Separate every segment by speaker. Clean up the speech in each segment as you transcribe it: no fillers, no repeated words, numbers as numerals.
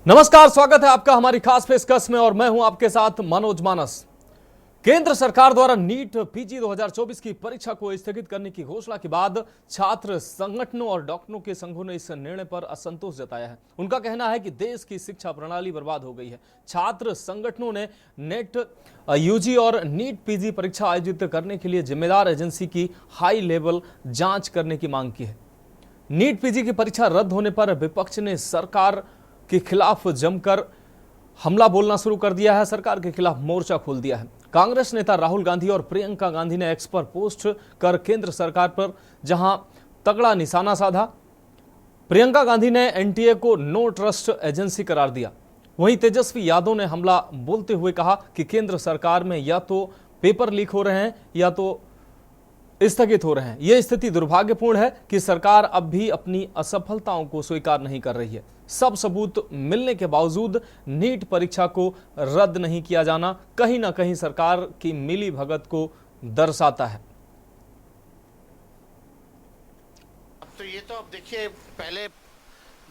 Speaker 1: नमस्कार, स्वागत है आपका हमारी खास पेशकश में और मैं हूं आपके साथ मनोज मानस। केंद्र सरकार द्वारा नीट पीजी 2024 की परीक्षा को स्थगित करने की घोषणा के बाद छात्र संगठनों और डॉक्टरों के संघों ने इस निर्णय पर असंतोष जताया है। उनका कहना है कि देश की शिक्षा प्रणाली बर्बाद हो गई है। छात्र संगठनों ने नेट यूजी और नीट पीजी परीक्षा आयोजित करने के लिए जिम्मेदार एजेंसी की हाई लेवल जांच करने की मांग की है। नीट पीजी की परीक्षा रद्द होने पर विपक्ष ने सरकार के खिलाफ जमकर हमला बोलना शुरू कर दिया है। सरकार के खिलाफ मोर्चा खोल दिया है। कांग्रेस नेता राहुल गांधी और प्रियंका गांधी ने एक्स पर पोस्ट कर केंद्र सरकार पर जहां तगड़ा निशाना साधा। प्रियंका गांधी ने एनटीए को नो ट्रस्ट एजेंसी करार दिया। वहीं तेजस्वी यादव ने हमला बोलते हुए कहा कि केंद्र सरकार में या तो पेपर लीक हो रहे हैं या तो स्थगित हो रहे हैं। यह स्थिति दुर्भाग्यपूर्ण है कि सरकार अब भी अपनी असफलताओं को स्वीकार नहीं कर रही है। सब सबूत मिलने के बावजूद नीट परीक्षा को रद्द नहीं किया जाना कहीं ना कहीं सरकार की मिली भगत को दर्शाता है।
Speaker 2: तो ये तो अब देखिए, पहले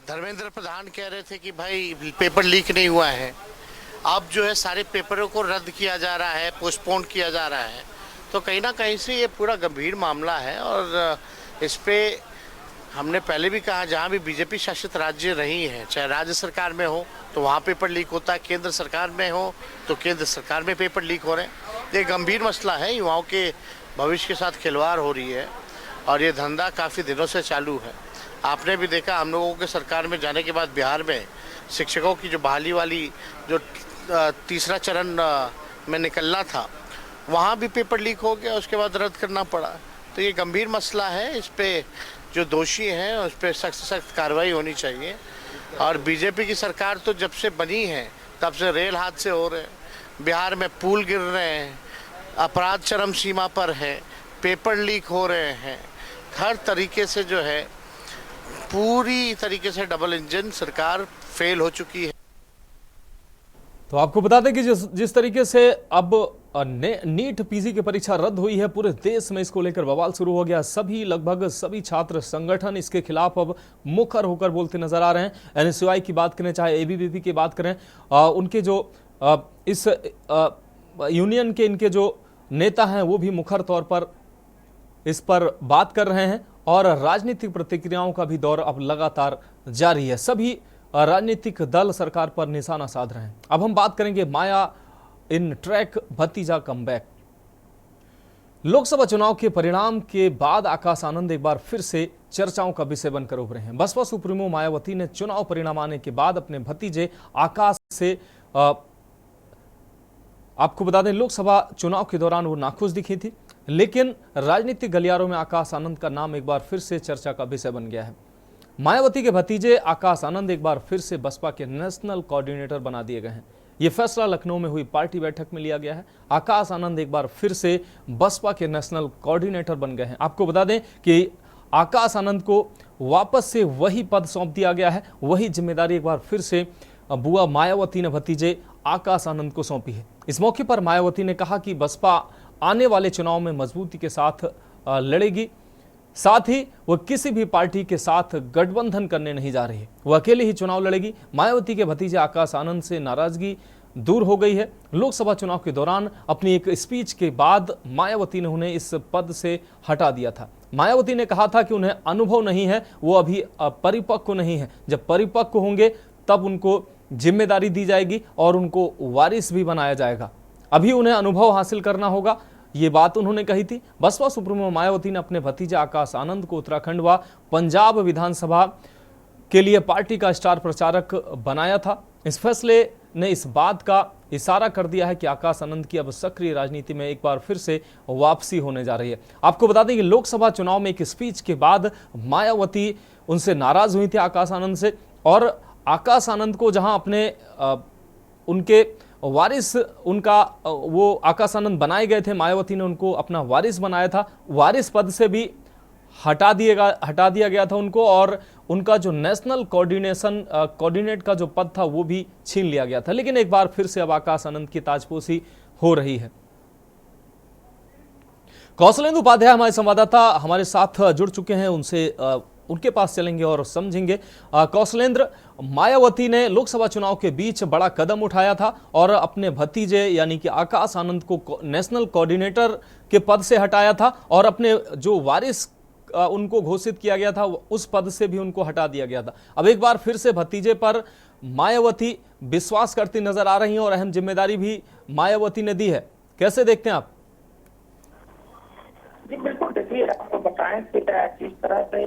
Speaker 2: धर्मेंद्र प्रधान कह रहे थे कि भाई पेपर लीक नहीं हुआ है। अब जो है सारे पेपरों को रद्द किया जा रहा है, पोस्टपोन किया जा रहा है। तो कहीं ना कहीं से ये पूरा गंभीर मामला है और इस पे हमने पहले भी कहा, जहाँ भी बीजेपी शासित राज्य रही हैं, चाहे राज्य सरकार में हो तो वहाँ पेपर लीक होता है, केंद्र सरकार में हो तो केंद्र सरकार में पेपर लीक हो रहे हैं। ये गंभीर मसला है, युवाओं के भविष्य के साथ खिलवाड़ हो रही है और ये धंधा काफ़ी दिनों से चालू है। आपने भी देखा, हम लोगों के सरकार में जाने के बाद बिहार में शिक्षकों की जो बहाली वाली जो तीसरा चरण में निकलना था, वहाँ भी पेपर लीक हो गया, उसके बाद रद्द करना पड़ा। तो ये गंभीर मसला है, इस पे जो दोषी हैं उस पर सख्त से सख्त कार्रवाई होनी चाहिए। और बीजेपी की सरकार तो जब से बनी है तब से रेल हादसे हो रहे हैं, बिहार में पुल गिर रहे हैं, अपराध चरम सीमा पर है, पेपर लीक हो रहे हैं। हर तरीके से जो है पूरी तरीके से डबल इंजन सरकार फेल हो चुकी है।
Speaker 1: तो आपको बता दें कि जिस तरीके से अब नीट पीजी की परीक्षा रद्द हुई है, पूरे देश में इसको लेकर बवाल शुरू हो गया। लगभग सभी छात्र संगठन इसके खिलाफ अब मुखर होकर बोलते नजर आ रहे हैं। एनएसयूआई की बात करें, चाहे एबीवीपी की बात करें, उनके जो इस यूनियन के इनके जो नेता हैं वो भी मुखर तौर पर इस पर बात कर रहे हैं और राजनीतिक प्रतिक्रियाओं का भी दौर अब लगातार जारी है। सभी राजनीतिक दल सरकार पर निशाना साध रहे हैं। अब हम बात करेंगे माया इन ट्रैक भतीजा कमबैक। लोकसभा चुनाव के परिणाम के बाद आकाश आनंद एक बार फिर से चर्चाओं का विषय बनकर उभरे हैं। बसपा सुप्रीमो मायावती ने चुनाव परिणाम आने के बाद अपने भतीजे आकाश से आपको बता दें, लोकसभा चुनाव के दौरान वो नाखुश दिखी थी, लेकिन राजनीतिक गलियारों में आकाश आनंद का नाम एक बार फिर से चर्चा का विषय बन गया है। मायावती के भतीजे आकाश आनंद एक बार फिर से बसपा के नेशनल कोऑर्डिनेटर बना दिए गए हैं। यह फैसला लखनऊ में हुई पार्टी बैठक में लिया गया है। आकाश आनंद एक बार फिर से बसपा के नेशनल कोऑर्डिनेटर बन गए हैं। आपको बता दें कि आकाश आनंद को वापस से वही पद सौंप दिया गया है, वही जिम्मेदारी एक बार फिर से बुआ मायावती ने भतीजे आकाश आनंद को सौंपी है। इस मौके पर मायावती ने कहा कि बसपा आने वाले चुनाव में मजबूती के साथ लड़ेगी, साथ ही वह किसी भी पार्टी के साथ गठबंधन करने नहीं जा रही है, वह अकेले ही चुनाव लड़ेगी। मायावती के भतीजे आकाश आनंद से नाराजगी दूर हो गई है। लोकसभा चुनाव के दौरान अपनी एक स्पीच के बाद मायावती ने उन्हें इस पद से हटा दिया था। मायावती ने कहा था कि उन्हें अनुभव नहीं है, वो अभी परिपक्व नहीं है। जब परिपक्व होंगे तब उनको जिम्मेदारी दी जाएगी और उनको वारिस भी बनाया जाएगा। अभी उन्हें अनुभव हासिल करना होगा, ये बात उन्होंने कही थी। बसपा सुप्रीमो मायावती ने अपने भतीजे आकाश आनंद को उत्तराखंड व पंजाब विधानसभा के लिए पार्टी का स्टार प्रचारक बनाया था। इस फैसले ने इस बात का इशारा कर दिया है कि आकाश आनंद की अब सक्रिय राजनीति में एक बार फिर से वापसी होने जा रही है। आपको बता दें कि लोकसभा चुनाव में एक स्पीच के बाद मायावती उनसे नाराज हुई थी, आकाश आनंद से, और आकाश आनंद को जहां अपने उनके वारिस उनका वो आकाश आनंद बनाए गए थे, मायावती ने उनको अपना वारिस बनाया था। वारिस पद से भी हटा दिया गया था उनको, और उनका जो नेशनल कोऑर्डिनेट का जो पद था वो भी छीन लिया गया था। लेकिन एक बार फिर से अब आकाश आनंद की ताजपोशी हो रही है। कौशलेंदु उपाध्याय हमारे संवाददाता हमारे साथ जुड़ चुके हैं, उनसे उनके पास चलेंगे और समझेंगे। कौशलेंद्र, मायावती ने लोकसभा चुनाव के बीच बड़ा कदम उठाया था और अपने भतीजे यानी कि आकाश आनंद को नेशनल कोऑर्डिनेटर के पद से हटाया था और अपने जो वारिस उनको घोषित किया गया था उस पद से भी उनको हटा दिया गया था। अब एक बार फिर से भतीजे पर मायावती विश्वास करती नजर आ रही हैं और अहम जिम्मेदारी भी मायावती ने दी है। कैसे देखते हैं आप?
Speaker 3: जी बिल्कुल, देखिए आपको बताएं कि जिस तरह से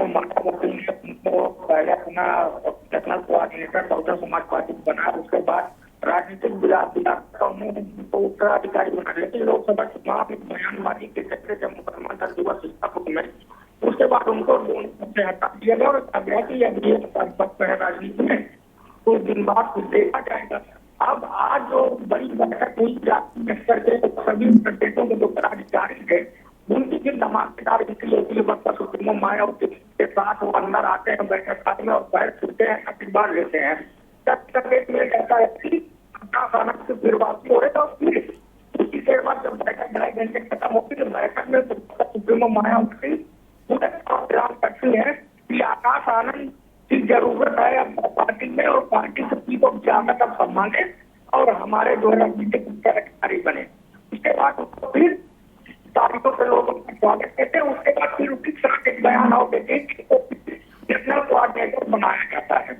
Speaker 3: मायावती ने उनको पहले अपना national coordinator Bahujan Samaj party बना, उसके बाद राजनीतिक विलास उन्होंने उनको उत्तराधिकारी बना, लेकिन लोकसभा चुनाव में बयानबाजी के चक्कर जब मुसलमान दिवस स्थापक में उसके बाद उनको से हटा दिया गया और कहा गया कि यह पद है राजनीति में, कुछ दिन बाद कुछ देखा जाएगा। अब आज जो बड़ी बैठक हुई करके सभी स्टेटों के जो पदाधिकारी थे उनकी भी धमाकेदार एंट्री होती है। बसपा सुप्रीमो मायावती के साथ वो अंदर आते हैं बैठक खाते में और बैठ छूटते हैं, आशीर्वाद लेते हैं। तब तक एक मिनट ऐसा है कि अचानक से फिर वापसी हो रहे थे और फिर उसी के बाद जब बैठक 2.5 घंटे खत्म होती है, बैठक में सुप्रीमो मायावती पूरे ऐलान करती है कि आकाश आनंद की जरूरत है पार्टी में और पार्टी सभी को ज्यादा तक सम्माने और हमारे जो राजनीतिक अधिकारी बने। उसके बाद उसको फिर तारीखों से लोगों का स्वागत करते हैं। उसके बाद फिर उसके साथ एक बयान और देते नेशनल कोऑर्डिनेटर बनाया जाता है।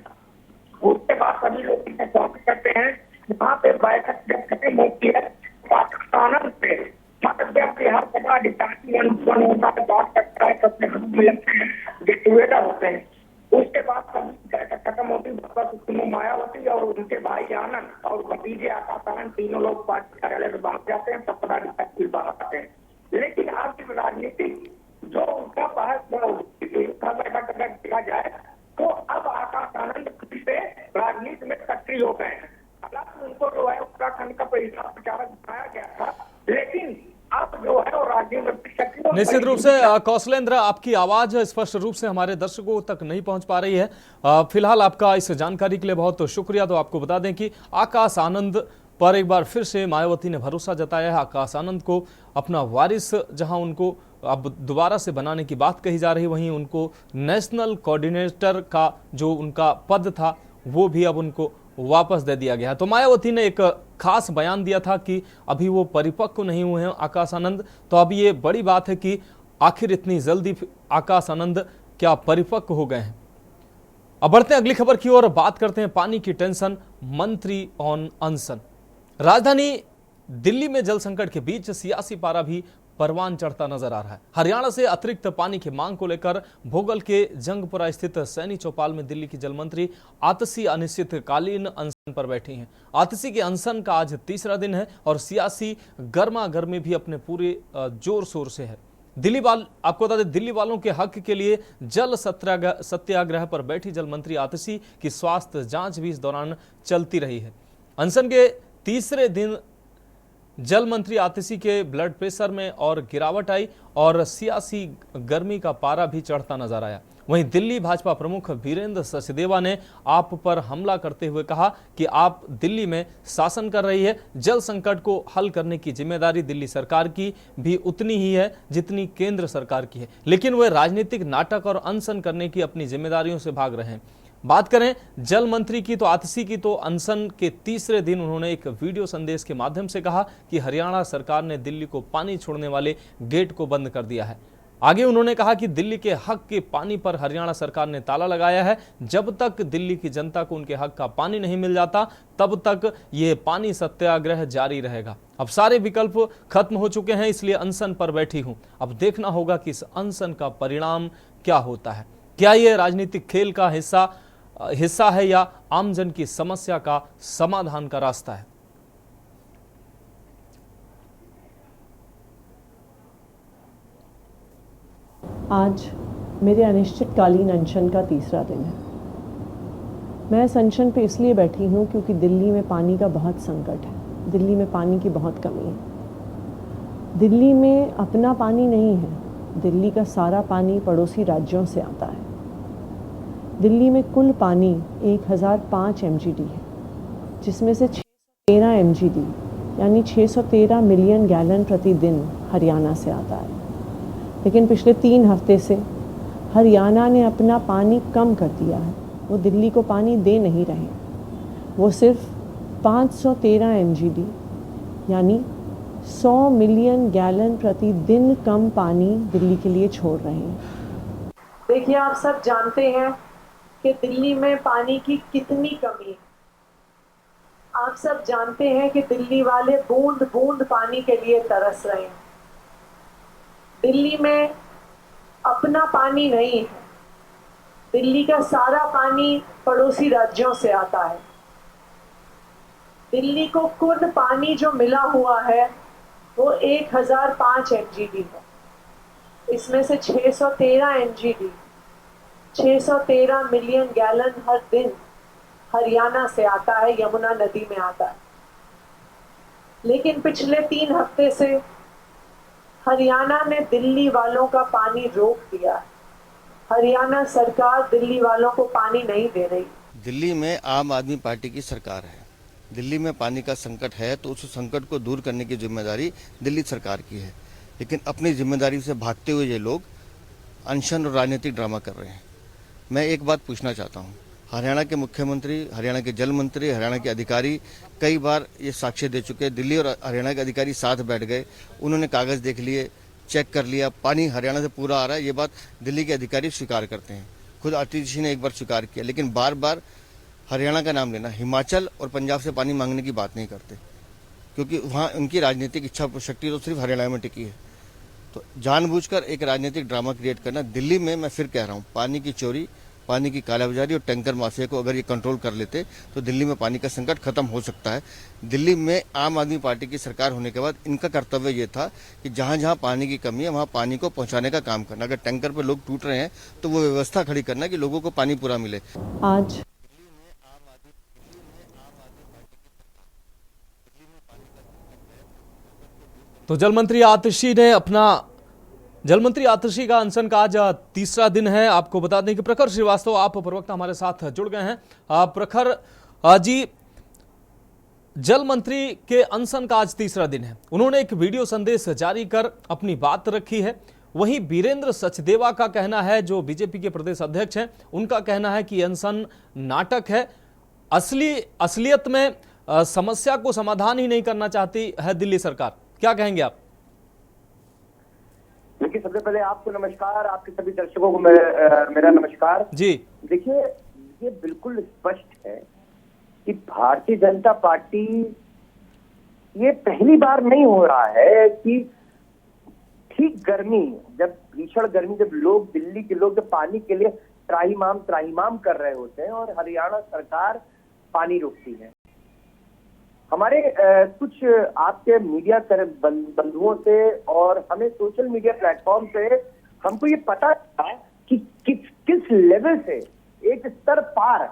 Speaker 3: उसके बाद सभी लोग उनका स्वागत करते हैं। यहाँ पे बैठक जब खत्म होती है पाकिस्तान पे मतलब बिहार पदाधिकारी होता है, बात करता है, सबसे मिलते हैं, गेट टुगेदर होते हैं। उसके बाद बैठक खत्म होती है, बसपा सुप्रीमो मायावती और उनके भाई आनंद और भतीजे आकाश आनंद तीनों लोग पार्टी कार्यालय में बाहर जाते हैं, सब पदाधिकारी फिर बाहर आते हैं। लेकिन आज की राजनीति जो उनका बैठक अगर देखा जाए तो अब आकाश आनंद फिर से राजनीति में सक्रिय हो गए हैं। हालांकि उनको जो है उत्तराखंड का परिचय प्रचारक बनाया गया था, लेकिन अब जो है वो राजनीति में
Speaker 1: निश्चित रूप से कौशलेंद्र, आपकी आवाज स्पष्ट रूप से हमारे दर्शकों तक नहीं पहुंच पा रही है। फिलहाल आपका इस जानकारी के लिए बहुत शुक्रिया। तो आपको बता दें कि आकाश आनंद पर एक बार फिर से मायावती ने भरोसा जताया है। आकाश आनंद को अपना वारिस जहां उनको अब दोबारा से बनाने की बात कही जा रही है, वहीं उनको नेशनल कोऑर्डिनेटर का जो उनका पद था वो भी अब उनको वापस दे दिया गया है। तो मायावती ने एक खास बयान दिया था कि अभी वो परिपक्व नहीं हुए हैं आकाश आनंद। तो अब ये बड़ी बात है कि आखिर इतनी जल्दी आकाश आनंद क्या परिपक्व हो गए हैं। अब बढ़ते हैं अगली खबर की ओर, बात करते हैं पानी की टेंशन, मंत्री ऑन अनशन। राजधानी दिल्ली में जल संकट के बीच सियासी पारा भी परवान चढ़ता नजर आ रहा है। हरियाणा से अतिरिक्त पानी की मांग को लेकर भोगल के जंगपुरा स्थित सैनी चौपाल में दिल्ली की जल मंत्री आतिशी अनिश्चितकालीन अनशन पर बैठी हैं। आतिशी के अनशन का आज तीसरा दिन है और सियासी गर्मा गर्मी भी अपने पूरे जोर शोर से है। आपको बता दें, दिल्ली वालों के हक के लिए जल सत्याग्रह पर बैठी जल मंत्री आतिशी की स्वास्थ्य जांच भी इस दौरान चलती रही है। अनशन के तीसरे दिन जल मंत्री आतिशी के ब्लड प्रेशर में और गिरावट आई और सियासी गर्मी का पारा भी चढ़ता नजर आया। वहीं दिल्ली भाजपा प्रमुख वीरेंद्र सचदेवा ने आप पर हमला करते हुए कहा कि आप दिल्ली में शासन कर रही है, जल संकट को हल करने की जिम्मेदारी दिल्ली सरकार की भी उतनी ही है जितनी केंद्र सरकार की है, लेकिन वे राजनीतिक नाटक और अनशन करने की अपनी जिम्मेदारियों से भाग रहे हैं। बात करें जल मंत्री की तो आतिशी की तो अनशन के तीसरे दिन उन्होंने एक वीडियो संदेश के माध्यम से कहा कि हरियाणा सरकार ने दिल्ली को पानी छोड़ने वाले गेट को बंद कर दिया है। आगे उन्होंने कहा कि दिल्ली के हक के पानी पर हरियाणा सरकार ने ताला लगाया है। जब तक दिल्ली की जनता को उनके हक का पानी नहीं मिल जाता तब तक ये पानी सत्याग्रह जारी रहेगा। अब सारे विकल्प खत्म हो चुके हैं, इसलिए अनशन पर बैठी हूं। अब देखना होगा कि इस अनशन का परिणाम क्या होता है। क्या ये राजनीतिक खेल का हिस्सा है या आमजन की समस्या का समाधान का रास्ता है।
Speaker 4: आज मेरे अनिश्चितकालीन अनशन का तीसरा दिन है। मैं इस अनशन पे इसलिए बैठी हूँ क्योंकि दिल्ली में पानी का बहुत संकट है, दिल्ली में पानी की बहुत कमी है। दिल्ली में अपना पानी नहीं है, दिल्ली का सारा पानी पड़ोसी राज्यों से आता है। दिल्ली में कुल पानी 1005 MGD है, जिसमें से 613 MGD यानी 613 मिलियन गैलन प्रतिदिन हरियाणा से आता है। लेकिन पिछले 3 हफ्ते से हरियाणा ने अपना पानी कम कर दिया है, वो दिल्ली को पानी दे नहीं रहे। वो सिर्फ 513 एमजीडी यानी 100 मिलियन गैलन प्रतिदिन कम पानी दिल्ली के लिए छोड़ रहे हैं। देखिए, आप सब जानते हैं कि दिल्ली में पानी की कितनी कमी है। आप सब जानते हैं कि दिल्ली वाले बूंद बूंद पानी के लिए तरस रहे हैं। दिल्ली में अपना पानी नहीं है, दिल्ली का सारा पानी पड़ोसी राज्यों से आता है। दिल्ली को कुल पानी जो मिला हुआ है वो 1005 एमजीडी है। इसमें से 613 एमजीडी 613 मिलियन गैलन हर दिन हरियाणा से आता है, यमुना नदी में आता है। लेकिन पिछले 3 हफ्ते से हरियाणा ने दिल्ली वालों का पानी रोक दिया है। हरियाणा सरकार दिल्ली वालों को पानी नहीं दे रही।
Speaker 5: दिल्ली में आम आदमी पार्टी की सरकार है। दिल्ली में पानी का संकट है तो उस संकट को दूर करने की जिम्मेदारी दिल्ली सरकार की है, लेकिन अपनी जिम्मेदारी से भागते हुए ये लोग अनशन और राजनीतिक ड्रामा कर रहे हैं। मैं एक बात पूछना चाहता हूँ, हरियाणा के मुख्यमंत्री, हरियाणा के जल मंत्री, हरियाणा के अधिकारी कई बार ये साक्ष्य दे चुके हैं। दिल्ली और हरियाणा के अधिकारी साथ बैठ गए, उन्होंने कागज़ देख लिए, चेक कर लिया, पानी हरियाणा से पूरा आ रहा है। ये बात दिल्ली के अधिकारी स्वीकार करते हैं। खुद आरटीसी ने एक बार स्वीकार किया, लेकिन बार बार हरियाणा का नाम लेना, हिमाचल और पंजाब से पानी मांगने की बात नहीं करते, क्योंकि वहाँ उनकी राजनीतिक इच्छा शक्ति तो सिर्फ हरियाणा में टिकी है। तो जानबूझकर एक राजनीतिक ड्रामा क्रिएट करना। दिल्ली में मैं फिर कह रहा हूँ, पानी की चोरी, पानी की कालाबाजारी और टैंकर माफिया को अगर ये कंट्रोल कर लेते तो दिल्ली में पानी का संकट खत्म हो सकता है। दिल्ली में आम आदमी पार्टी की सरकार होने के बाद इनका कर्तव्य ये था कि जहाँ जहाँ पानी की कमी है वहाँ पानी को पहुँचाने का काम करना। अगर टैंकर पर लोग टूट रहे हैं तो वो व्यवस्था खड़ी करना कि लोगों को पानी पूरा मिले।
Speaker 4: आज
Speaker 1: तो जल मंत्री आतिशी का अनशन का आज तीसरा दिन है। आपको बता दें कि प्रखर श्रीवास्तव, आप प्रवक्ता हमारे साथ जुड़ गए हैं। प्रखर जी, जल मंत्री के अनशन का आज तीसरा दिन है। उन्होंने एक वीडियो संदेश जारी कर अपनी बात रखी है। वहीं वीरेंद्र सचदेवा का कहना है, जो बीजेपी के प्रदेश अध्यक्ष हैं, उनका कहना है कि अनशन नाटक है। असलियत में समस्या को समाधान ही नहीं करना चाहती है दिल्ली सरकार। क्या कहेंगे आप?
Speaker 6: देखिए, सबसे पहले आपको नमस्कार, आपके सभी दर्शकों को मेरा नमस्कार
Speaker 1: जी।
Speaker 6: देखिए, ये बिल्कुल स्पष्ट है कि भारतीय जनता पार्टी, ये पहली बार नहीं हो रहा है कि ठीक गर्मी, जब भीषण गर्मी, जब लोग, दिल्ली के लोग जब पानी के लिए त्राहिमाम कर रहे होते हैं और हरियाणा सरकार पानी रोकती है। हमारे कुछ आपके मीडिया बंधुओं से और हमें सोशल मीडिया प्लेटफॉर्म से हमको ये पता था कि किस लेवल से एक स्तर पार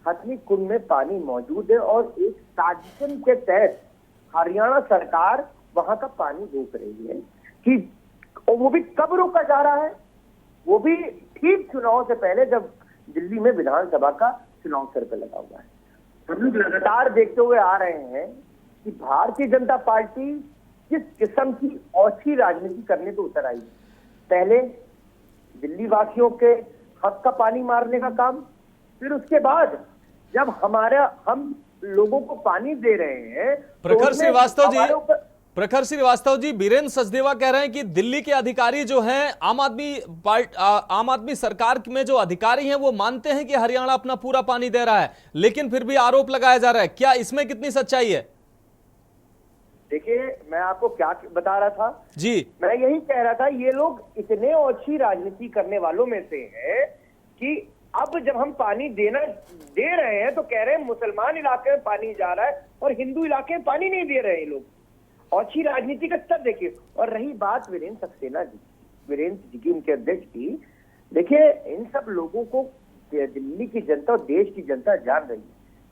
Speaker 6: हथनी कुंड में पानी मौजूद है और एक साजिश के तहत हरियाणा सरकार वहां का पानी रोक रही है। कि और वो भी कब रोका जा रहा है? वो भी ठीक चुनाव से पहले, जब दिल्ली में विधानसभा का चुनाव सर पे लगा हुआ है। हम लोग लगातार देखते हुए आ रहे हैं कि भारतीय जनता पार्टी किस किस्म की औछी राजनीति करने को उतर आई। पहले दिल्ली वासियों के हक का पानी मारने का काम, फिर उसके बाद जब हम लोगों को पानी दे रहे हैं।
Speaker 1: प्रखर श्रीवास्तव जी, वीरेंद्र सचदेवा कह रहे हैं कि दिल्ली के अधिकारी जो हैं, आम आदमी सरकार में जो अधिकारी हैं, वो मानते हैं कि हरियाणा अपना पूरा पानी दे रहा है, लेकिन फिर भी आरोप लगाया जा रहा है। क्या इसमें कितनी सच्चाई है?
Speaker 6: देखिए, मैं आपको क्या बता रहा था
Speaker 1: जी,
Speaker 6: मैं यही कह रहा था, ये लोग इतने अच्छी राजनीति करने वालों में से हैं कि अब जब हम पानी दे रहे हैं तो कह रहे हैं मुसलमान इलाके में पानी जा रहा है और हिंदू इलाके में पानी नहीं दे रहे हैं लोग। अच्छी राजनीति का स्तर देखिए। और रही बात वीरेंद्र जी की, उनके अध्यक्ष की, देखिए, इन सब लोगों को दिल्ली की जनता और देश की जनता जान रही है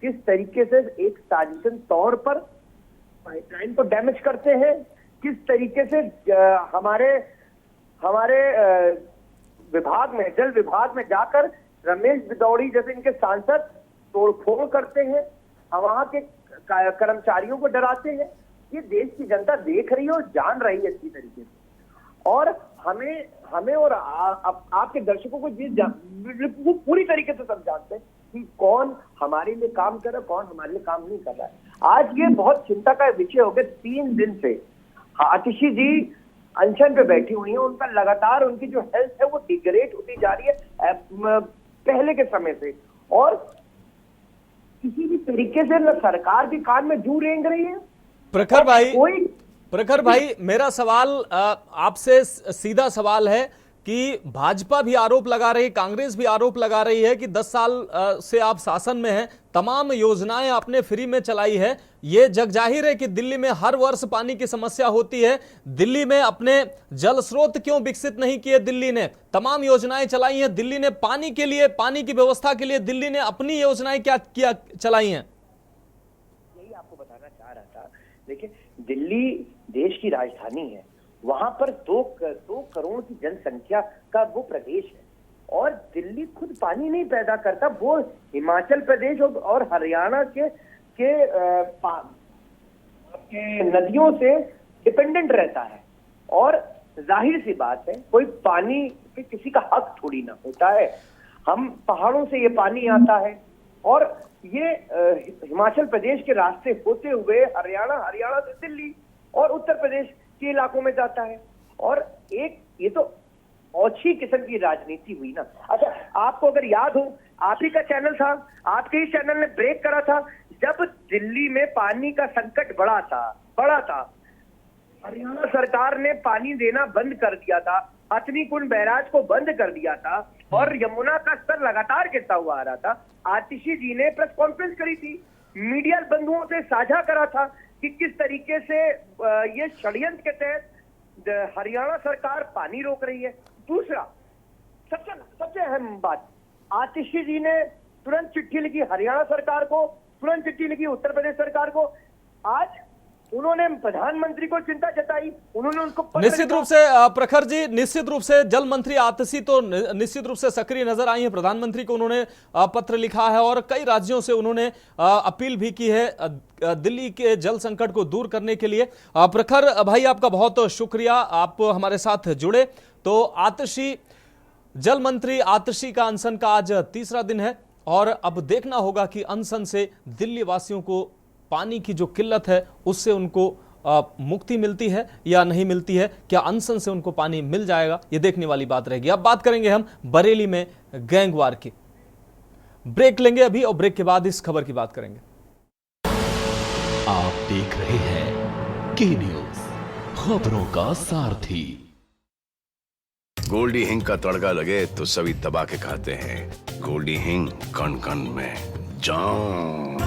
Speaker 6: किस तरीके से एक साजिशन तौर पर पाइपलाइन को डैमेज करते हैं, किस तरीके से हमारे विभाग में, जल विभाग में जाकर रमेश बिदौड़ी जैसे इनके सांसद तोड़फोड़ करते हैं, वहां के कर्मचारियों को डराते हैं। ये देश की जनता देख रही है और जान रही है अच्छी तरीके से। और हमें और आपके दर्शकों को वो पूरी तरीके से सब जानते हैं कि कौन हमारे लिए काम कर रहा है, कौन हमारे लिए काम नहीं कर रहा है। आज ये बहुत चिंता का विषय हो गया। 3 दिन से आतिशी जी अनशन पे बैठी हुई हैं, उनका लगातार उनकी जो हेल्थ है वो डिग्रेड होती जा रही है पहले के समय से, और किसी भी तरीके से न सरकार भी कान में जू रेंग रही है।
Speaker 1: प्रखर भाई, मेरा सवाल आपसे सीधा सवाल है कि भाजपा भी आरोप लगा रही है, कांग्रेस भी आरोप लगा रही है कि 10 साल से आप शासन में हैं, तमाम योजनाएं आपने फ्री में चलाई है। ये जग जाहिर है कि दिल्ली में हर वर्ष पानी की समस्या होती है। दिल्ली में अपने जल स्रोत क्यों विकसित नहीं किए? दिल्ली ने तमाम योजनाएं चलाई हैं। दिल्ली ने पानी के लिए, पानी की व्यवस्था के लिए दिल्ली ने अपनी योजनाएं क्या चलाई हैं?
Speaker 6: यही आपको बताना चाह रहा था। देखिए, दिल्ली देश की राजधानी है, वहां पर 2 करोड़ की जनसंख्या का वो प्रदेश है, और दिल्ली खुद पानी नहीं पैदा करता, वो हिमाचल प्रदेश और हरियाणा के नदियों से डिपेंडेंट रहता है। और जाहिर सी बात है, कोई पानी पे किसी का हक थोड़ी ना होता है। हम पहाड़ों से ये पानी आता है, और ये हिमाचल प्रदेश के रास्ते होते हुए हरियाणा से दिल्ली और उत्तर प्रदेश के इलाकों में जाता है। और ये तो औछी किस्म की राजनीति हुई ना। अच्छा, आपको अगर याद हो, आप ही का चैनल था, आपके ही चैनल ने ब्रेक करा था जब दिल्ली में पानी का संकट बड़ा था। हरियाणा सरकार ने पानी देना बंद कर दिया था, हथनी कुंड बैराज को बंद कर दिया था, और यमुना का स्तर लगातार गिरता हुआ आ रहा था। आतिशी जी ने प्रेस कॉन्फ्रेंस करी थी, मीडिया बंधुओं से साझा करा था कि किस तरीके से ये षड्यंत्र के तहत हरियाणा सरकार पानी रोक रही है। दूसरा, सबसे अहम बात, आतिशी जी ने तुरंत चिट्ठी लिखी हरियाणा सरकार को, तुरंत चिट्ठी लिखी उत्तर प्रदेश सरकार को। आज उन्होंने प्रधानमंत्री को चिंता जताई, उन्होंने उनको
Speaker 1: निश्चित रूप से प्रखर जी, निश्चित रूप से जल मंत्री आतिशी तो निश्चित रूप से सक्रिय नजर आई है। प्रधानमंत्री को उन्होंने पत्र लिखा है और कई राज्यों से उन्होंने अपील भी की है दिल्ली के जल संकट को दूर करने के लिए। प्रखर भाई, आपका बहुत शुक्रिया, आप हमारे साथ जुड़े। तो आतिशी, जल मंत्री आतिशी का अनशन का आज 3रा दिन है, और अब देखना होगा कि अनशन से दिल्ली वासियों को पानी की जो किल्लत है उससे उनको मुक्ति मिलती है या नहीं मिलती है। क्या अनशन से उनको पानी मिल जाएगा, ये देखने वाली बात रहेगी। अब बात करेंगे हम बरेली में गैंगवार की। ब्रेक लेंगे अभी, और ब्रेक के बाद इस खबर की बात करेंगे।
Speaker 7: आप देख रहे हैं के न्यूज, खबरों का सारथी।
Speaker 8: गोल्डी हिंग का तड़का लगे तो सभी दबा के खाते हैं। गोल्डी हिंग, कण कण में जान।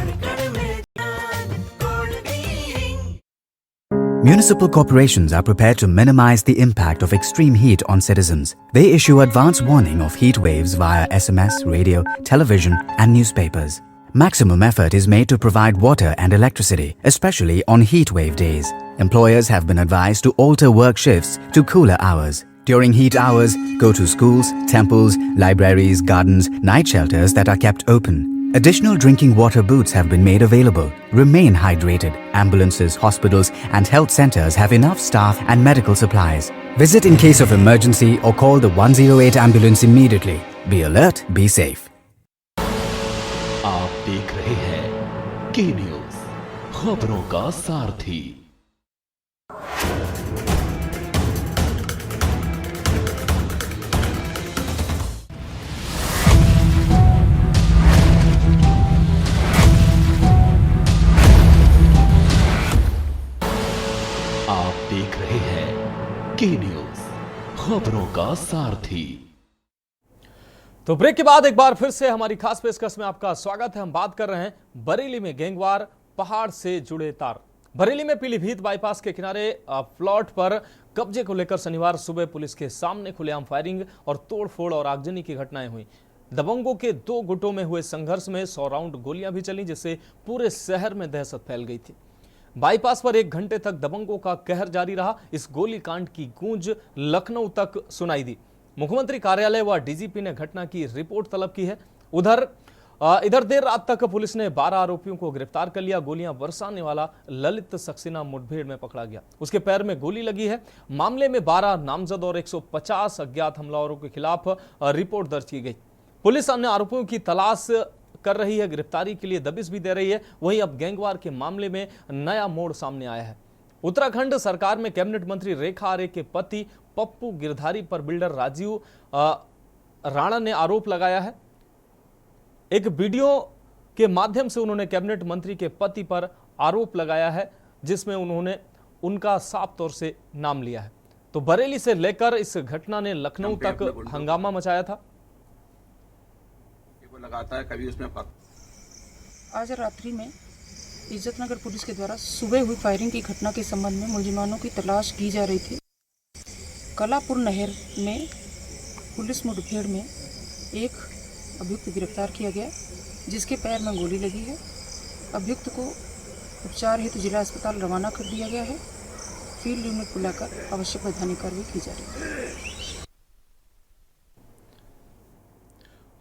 Speaker 9: Municipal corporations are prepared to minimize the impact of extreme heat on citizens. They issue advance warning of heat waves via SMS, radio, television, and newspapers. Maximum effort is made to provide water and electricity, especially on heat wave days. Employers have been advised to alter work shifts to cooler hours. During heat hours, go to schools, temples, libraries, gardens, night shelters that are kept open. Additional drinking water booths have been made available. Remain hydrated. Ambulances, hospitals, and health centers have enough staff and medical supplies. Visit in case of emergency or call the 108 ambulance immediately. Be alert, be safe.
Speaker 7: आप देख रहे हैं के news, खबरों का सारथी। आप देख रहे हैं के न्यूज, खबरों का सारथी।
Speaker 1: तो ब्रेक के बाद एक बार फिर से हमारी खास पेशकश में आपका स्वागत है। हम बात कर रहे हैं बरेली में गैंगवार, पहाड़ से जुड़े तार। बरेली में पीलीभीत बाईपास के किनारे प्लॉट पर कब्जे को लेकर शनिवार सुबह पुलिस के सामने खुलेआम फायरिंग और तोड़फोड़ और आगजनी की घटनाएं हुई। दबंगों के 2 गुटों में हुए संघर्ष में 100 राउंड गोलियां भी चली, जिससे पूरे शहर में दहशत फैल गई थी। बाईपास पर 1 घंटे तक दबंगों का कहर जारी रहा। इस गोलीकांड की गूंज लखनऊ तक सुनाई दी। मुख्यमंत्री कार्यालय व डीजीपी ने घटना की रिपोर्ट तलब की है। उधर इधर देर रात तक पुलिस ने 12 आरोपियों को गिरफ्तार कर लिया। गोलियां बरसाने वाला ललित सक्सेना मुठभेड़ में पकड़ा गया, उसके पैर में गोली लगी है। मामले में 12 नामजद और 150 अज्ञात हमलावरों के खिलाफ रिपोर्ट दर्ज की गई। पुलिस अन्य आरोपियों की तलाश कर रही है, गिरफ्तारी के लिए दबिश भी दे रही है। वहीं अब गैंगवार के मामले में नया मोड़ सामने आया है। उत्तराखंड सरकार में कैबिनेट मंत्री रेखा आर्य के पति पप्पू गिरधारी पर बिल्डर राजीव राणा ने आरोप लगाया है। एक वीडियो के माध्यम से उन्होंने कैबिनेट मंत्री के पति पर आरोप लगाया है, जिसमें उन्होंने उनका साफ तौर से नाम लिया है। तो बरेली से लेकर इस घटना ने लखनऊ तक हंगामा मचाया था।
Speaker 10: लगाता है कभी उसमें
Speaker 11: आज रात्रि में इज्जतनगर पुलिस के द्वारा सुबह हुई फायरिंग की घटना के संबंध में मुलजिमानों की तलाश की जा रही थी। कलापुर नहर में पुलिस मुठभेड़ में एक अभियुक्त गिरफ्तार किया गया, जिसके पैर में गोली लगी है। अभियुक्त को उपचार हेतु जिला अस्पताल रवाना कर दिया गया है। फील्ड यूनिट बुलाकर आवश्यक वैधानिक कार्रवाई की जा रही है।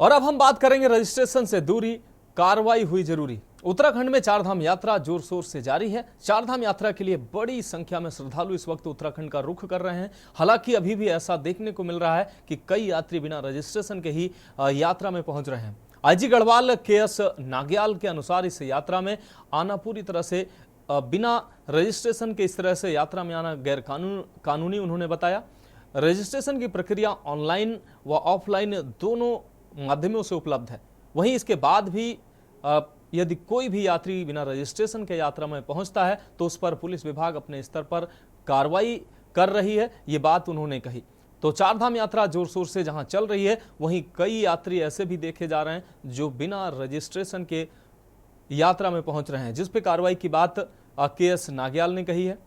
Speaker 1: और अब हम बात करेंगे रजिस्ट्रेशन से दूरी, कार्रवाई हुई जरूरी। उत्तराखंड में चारधाम यात्रा जोर शोर से जारी है। चारधाम यात्रा के लिए बड़ी संख्या में श्रद्धालु इस वक्त उत्तराखंड का रुख कर रहे हैं। हालांकि अभी भी ऐसा देखने को मिल रहा है कि कई यात्री बिना रजिस्ट्रेशन के ही यात्रा में पहुंच रहे हैं। आईजी गढ़वाल KS नाग्याल के अनुसार इस यात्रा में आना पूरी तरह से बिना रजिस्ट्रेशन के इस तरह से यात्रा में आना गैर कानूनी उन्होंने बताया। रजिस्ट्रेशन की प्रक्रिया ऑनलाइन व ऑफलाइन दोनों माध्यमों से उपलब्ध है। वहीं इसके बाद भी यदि कोई भी यात्री बिना रजिस्ट्रेशन के यात्रा में पहुंचता है तो उस पर पुलिस विभाग अपने स्तर पर कार्रवाई कर रही है, ये बात उन्होंने कही। तो चारधाम यात्रा जोर शोर से जहां चल रही है, वहीं कई यात्री ऐसे भी देखे जा रहे हैं जो बिना रजिस्ट्रेशन के यात्रा में पहुंच रहे हैं, जिस पे कार्रवाई की बात KS नाग्याल ने कही है।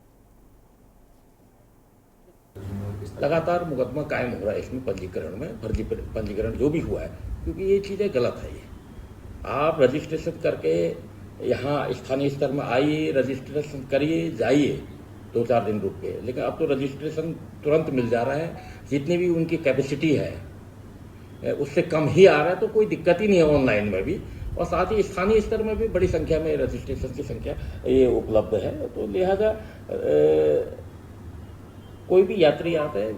Speaker 10: लगातार मुकदमा कायम हो रहा है इसमें, पंजीकरण में फर्जी पंजीकरण जो भी हुआ है, क्योंकि ये चीज़ें गलत है। ये आप रजिस्ट्रेशन करके यहाँ स्थानीय स्तर में आइए, रजिस्ट्रेशन करिए, जाइए 2-4 दिन रुक के, लेकिन अब तो रजिस्ट्रेशन तुरंत मिल जा रहा है। जितनी भी उनकी कैपेसिटी है उससे कम ही आ रहा है, तो कोई दिक्कत ही नहीं है ऑनलाइन में भी। और साथ ही स्थानीय स्तर में भी बड़ी संख्या में रजिस्ट्रेशन की संख्या ये उपलब्ध है। तो लिहाजा कोई भी यात्री आता है,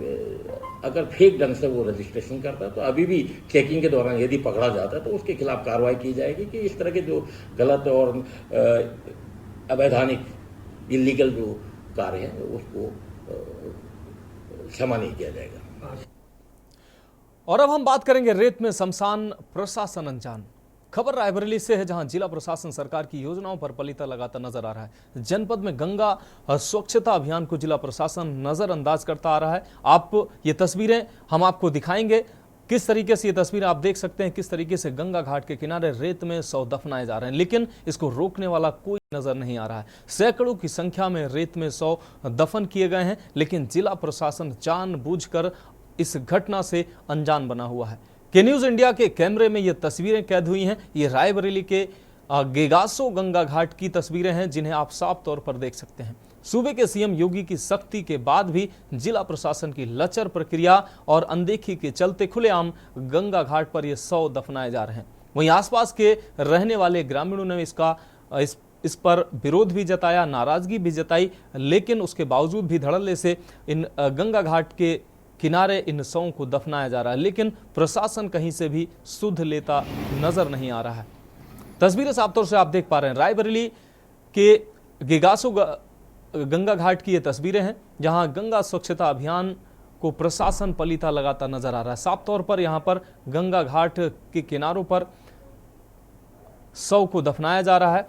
Speaker 10: अगर फेक ढंग से वो रजिस्ट्रेशन करता है तो अभी भी चेकिंग के दौरान यदि पकड़ा जाता है तो उसके खिलाफ कार्रवाई की जाएगी कि इस तरह के जो गलत और अवैधानिक इलीगल जो कार्य हैं उसको क्षमा नहीं किया जाएगा।
Speaker 1: और अब हम बात करेंगे रेत में शमशान, प्रशासन अनजान। खबर रायबरेली से है, जहां जिला प्रशासन सरकार की योजनाओं पर पलीता लगाता नजर आ रहा है। जनपद में गंगा स्वच्छता अभियान को जिला प्रशासन नजरअंदाज करता आ रहा है। आप ये तस्वीरें हम आपको दिखाएंगे, किस तरीके से ये तस्वीरें आप देख सकते हैं, किस तरीके से गंगा घाट के किनारे रेत में शव दफनाए जा रहे हैं, लेकिन इसको रोकने वाला कोई नजर नहीं आ रहा है। सैकड़ों की संख्या में रेत में शव दफन किए गए हैं, लेकिन जिला प्रशासन जानबूझकर इस घटना से अनजान बना हुआ है। न्यूज़ इंडिया के कैमरे में ये तस्वीरें कैद हुई हैं। ये रायबरेली के गेगासो गंगा घाट की तस्वीरें हैं, जिन्हें आप साफ तौर पर देख सकते हैं। सूबे के CM योगी की सख्ती के बाद भी जिला प्रशासन की लचर प्रक्रिया और अनदेखी के चलते खुलेआम गंगा घाट पर ये शव दफनाए जा रहे हैं। वहीं आसपास के रहने वाले ग्रामीणों ने इस पर विरोध भी जताया, नाराजगी भी जताई, लेकिन उसके बावजूद भी धड़ल्ले से इन गंगा घाट के किनारे इन शवों को दफनाया जा रहा है, लेकिन प्रशासन कहीं से भी सुध लेता नजर नहीं आ रहा है। तस्वीरें साफ तौर से आप देख पा रहे हैं, रायबरेली के गेगासो गंगा घाट की ये तस्वीरें हैं, जहां गंगा स्वच्छता अभियान को प्रशासन पलीता लगाता नजर आ रहा है। साफ तौर पर यहां पर गंगा घाट के किनारों पर शव को दफनाया जा रहा है।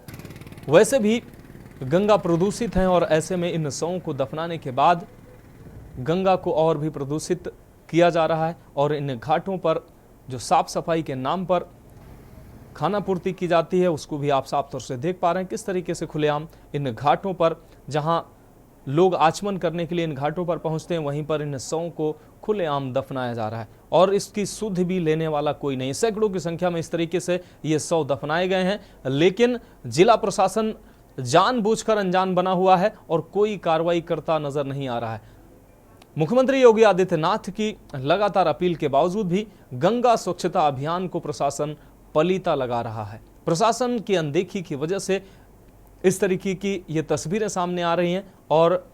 Speaker 1: वैसे भी गंगा प्रदूषित है और ऐसे में इन शवों को दफनाने के बाद गंगा को और भी प्रदूषित किया जा रहा है। और इन घाटों पर जो साफ सफाई के नाम पर खाना पूर्ति की जाती है, उसको भी आप साफ तौर से देख पा रहे हैं किस तरीके से खुलेआम इन घाटों पर, जहां लोग आचमन करने के लिए इन घाटों पर पहुंचते हैं, वहीं पर इन शवों को खुलेआम दफनाया जा रहा है और इसकी सुध भी लेने वाला कोई नहीं। सैकड़ों की संख्या में इस तरीके से ये शव दफनाए गए हैं, लेकिन जिला प्रशासन जानबूझकर अनजान बना हुआ है और कोई कार्रवाई करता नजर नहीं आ रहा है। मुख्यमंत्री योगी आदित्यनाथ की लगातार अपील के बावजूद भी गंगा स्वच्छता अभियान को प्रशासन पलीता लगा रहा है। प्रशासन की अनदेखी की वजह से इस तरीके की ये तस्वीरें सामने आ रही हैं और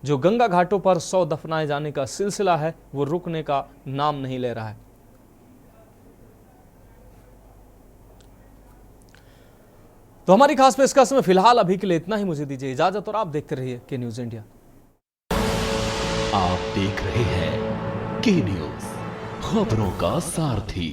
Speaker 1: जो गंगा घाटों पर शव दफनाए जाने का सिलसिला है वो रुकने का नाम नहीं ले रहा है। तो हमारी खास पेशकश में फिलहाल अभी के लिए इतना ही। मुझे दीजिए इजाजत और आप देखते रहिए के न्यूज इंडिया।
Speaker 7: आप देख रहे हैं के न्यूज, खबरों का सारथी।